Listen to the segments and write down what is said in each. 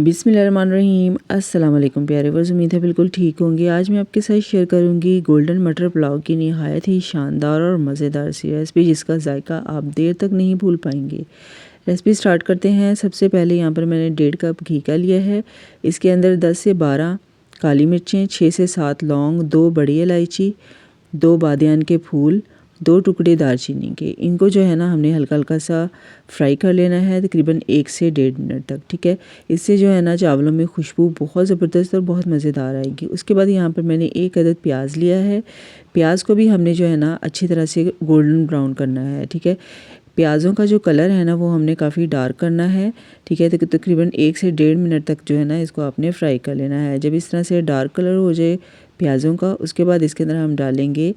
बिस्मिल्लाहिर्रहमानिर्रहीम। अस्सलाम वालेकुम प्यारे वर्स, उम्मीद है बिल्कुल ठीक होंगे। आज मैं आपके साथ शेयर करूंगी गोल्डन मटर पुलाव की निहायत ही शानदार और मज़ेदार सी रेसिपी, जिसका जायका आप देर तक नहीं भूल पाएंगे। रेसिपी स्टार्ट करते हैं। सबसे पहले यहाँ पर मैंने 1.5 कप घी का लिया है। इसके अंदर 10 से 12 काली मिर्चें, 6 से 7 लौंग, 2 बड़ी इलायची, 2 बादियान के फूल, 2 टुकड़े दालचीनी के। इनको जो है ना हमने हल्का हल्का सा फ्राई कर लेना है, तकरीबन 1 से 1.5 मिनट तक। ठीक है, इससे जो है ना चावलों में खुशबू बहुत ज़बरदस्त और बहुत मज़ेदार आएगी। उसके बाद यहाँ पर मैंने 1 अदद प्याज लिया है। प्याज को भी हमने जो है ना अच्छी तरह से गोल्डन ब्राउन करना है। ठीक है, प्याज़ों का जो कलर है ना वो हमने काफ़ी डार्क करना है। ठीक है, तो तकरीबन 1 से 1.5 मिनट तक जो है ना इसको आपने फ्राई कर लेना है। जब इस तरह से डार्क कलर हो जाए प्याज़ों का, उसके बाद इसके अंदर हम डालेंगे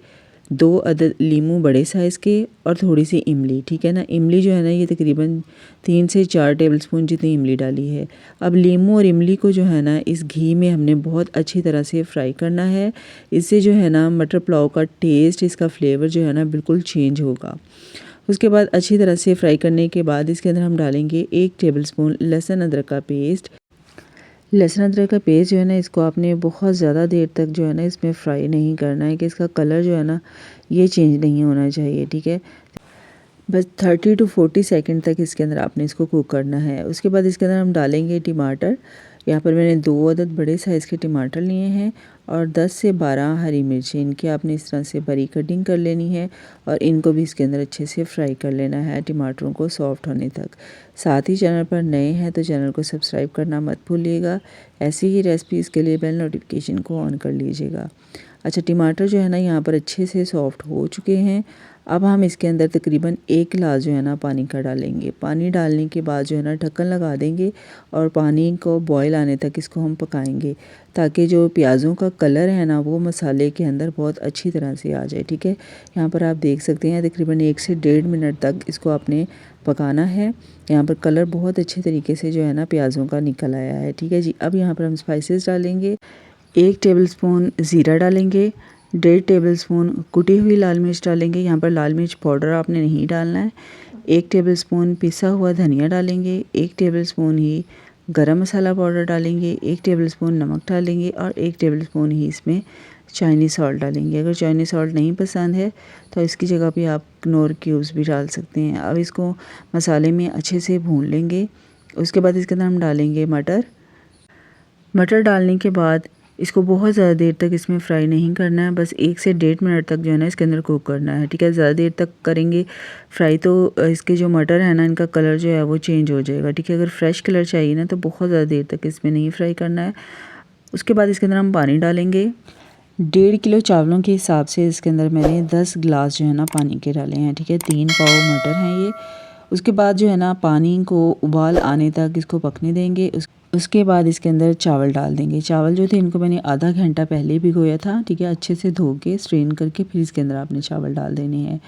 2 अदद लीमू बड़े साइज़ के और थोड़ी सी इमली। ठीक है ना, इमली जो है ना ये तकरीबन 3 से 4 टेबलस्पून जितनी इमली डाली है। अब लीमू और इमली को जो है ना इस घी में हमने बहुत अच्छी तरह से फ्राई करना है। इससे जो है ना मटर पुलाव का टेस्ट, इसका फ्लेवर जो है ना बिल्कुल चेंज होगा। उसके बाद अच्छी तरह से फ्राई करने के बाद इसके अंदर हम डालेंगे 1 टेबलस्पून लहसुन अदरक का पेस्ट। लहसुन अदरक का पेस्ट जो है ना इसको आपने बहुत ज़्यादा देर तक जो है ना इसमें फ्राई नहीं करना है कि इसका कलर जो है ना ये चेंज नहीं होना चाहिए। ठीक है, बस 30 टू 40 सेकंड तक इसके अंदर आपने इसको कुक करना है। उसके बाद इसके अंदर हम डालेंगे टमाटर। यहाँ पर मैंने 2 अदद बड़े साइज़ के टमाटर लिए हैं और 10 से 12 हरी मिर्ची। इनकी आपने इस तरह से बारीक कटिंग कर लेनी है और इनको भी इसके अंदर अच्छे से फ्राई कर लेना है टमाटरों को सॉफ्ट होने तक। साथ ही चैनल पर नए हैं तो चैनल को सब्सक्राइब करना मत भूलिएगा। ऐसी ही रेसिपीज़ के लिए बेल नोटिफिकेशन को ऑन कर लीजिएगा। अच्छा, टमाटर जो है ना यहाँ पर अच्छे से सॉफ्ट हो चुके हैं। अब हम इसके अंदर तकरीबन 1 गिलास जो है ना पानी का डालेंगे। पानी डालने के बाद जो है ना ढक्कन लगा देंगे और पानी को बॉयल आने तक इसको हम पकाएंगे, ताकि जो प्याज़ों का कलर है ना वो मसाले के अंदर बहुत अच्छी तरह से आ जाए। ठीक है, यहाँ पर आप देख सकते हैं तकरीबन 1 से 1.5 मिनट तक इसको आपने पकाना है। यहाँ पर कलर बहुत अच्छे तरीके से जो है ना प्याज़ों का निकल आया है। ठीक है जी, अब यहाँ पर हम स्पाइसेस डालेंगे। 1 टेबलस्पून ज़ीरा डालेंगे, 1.5 टेबलस्पून कुटी हुई लाल मिर्च डालेंगे। यहाँ पर लाल मिर्च पाउडर आपने नहीं डालना है। 1 टेबलस्पून पिसा हुआ धनिया डालेंगे। 1 टेबलस्पून ही गरम मसाला पाउडर डालेंगे। 1 टेबलस्पून नमक डालेंगे और 1 टेबलस्पून ही इसमें चाइनीज़ सॉल्ट डालेंगे। अगर चाइनीज़ सॉल्ट नहीं पसंद है तो इसकी जगह पे आप कनौर क्यूब्स भी डाल सकते हैं। अब इसको मसाले में अच्छे से भून लेंगे। उसके बाद इसके अंदर हम डालेंगे मटर। मटर डालने के बाद इसको बहुत ज़्यादा देर तक इसमें फ्राई नहीं करना है, बस 1 से 1.5 मिनट तक जो है ना इसके अंदर कुक करना है। ठीक है, ज़्यादा देर तक करेंगे फ्राई तो इसके जो मटर है ना इनका कलर जो है वो चेंज हो जाएगा। ठीक है, अगर फ्रेश कलर चाहिए ना तो बहुत ज़्यादा देर तक इसमें नहीं फ्राई करना है। उसके बाद इसके अंदर हम पानी डालेंगे। 1.5 किलो चावलों के हिसाब से इसके अंदर मैंने 10 गिलास जो है ना पानी के डाले हैं। ठीक है, 3 पाव मटर हैं ये। उसके बाद जो है ना पानी को उबाल आने तक इसको पकने देंगे। उसके बाद इसके अंदर चावल डाल देंगे। चावल जो थे इनको मैंने आधा घंटा पहले भिगोया था। ठीक है, अच्छे से धो के स्ट्रेन करके फिर इसके अंदर आपने चावल डाल देने हैं।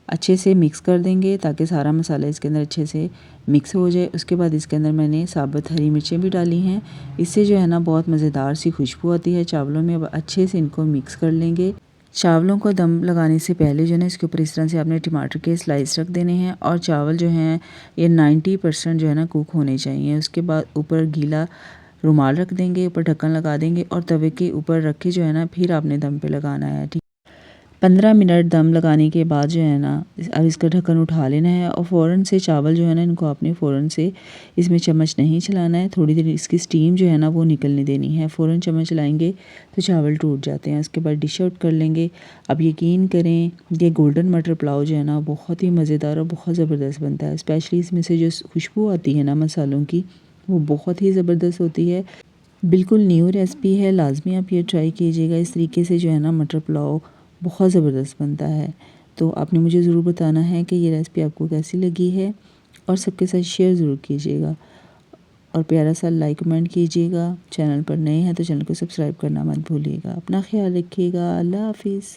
अच्छे से मिक्स कर देंगे ताकि सारा मसाला इसके अंदर अच्छे से मिक्स हो जाए। उसके बाद इसके अंदर मैंने साबुत हरी मिर्चें भी डाली हैं। इससे जो है ना बहुत मज़ेदार सी खुशबू आती है चावलों में। अब अच्छे से इनको मिक्स कर लेंगे। चावलों को दम लगाने से पहले जो है ना इसके ऊपर इस तरह से आपने टमाटर के स्लाइस रख देने हैं और चावल जो हैं ये 90% जो है ना कुक होने चाहिए। उसके बाद ऊपर गीला रुमाल रख देंगे, ऊपर ढक्कन लगा देंगे और तवे के ऊपर रख के जो है ना फिर आपने दम पे लगाना है। ठीक, 15 मिनट दम लगाने के बाद जो है ना अब इसका ढक्कन उठा लेना है और फ़ौरन से चावल जो है ना इनको आपने फ़ौरन से इसमें चम्मच नहीं चलाना है। थोड़ी देर इसकी स्टीम जो है ना वो निकलने देनी है। फ़ौरन चम्मच चलाएंगे तो चावल टूट जाते हैं। उसके बाद डिश आउट कर लेंगे। अब यकीन करें ये गोल्डन मटर पुलाव जो है ना बहुत ही मज़ेदार और बहुत ज़बरदस्त बनता है। स्पेशली इसमें से जो खुशबू आती है ना मसालों की वो बहुत ही ज़बरदस्त होती है। बिल्कुल न्यू रेसिपी है, लाजमी आप ये ट्राई कीजिएगा। इस तरीके से जो है ना मटर पुलाव बहुत ज़बरदस्त बनता है। तो आपने मुझे ज़रूर बताना है कि ये रेसिपी आपको कैसी लगी है और सबके साथ शेयर ज़रूर कीजिएगा और प्यारा सा लाइक कमेंट कीजिएगा। चैनल पर नए हैं तो चैनल को सब्सक्राइब करना मत भूलिएगा। अपना ख्याल रखिएगा। अल्लाह हाफिज़।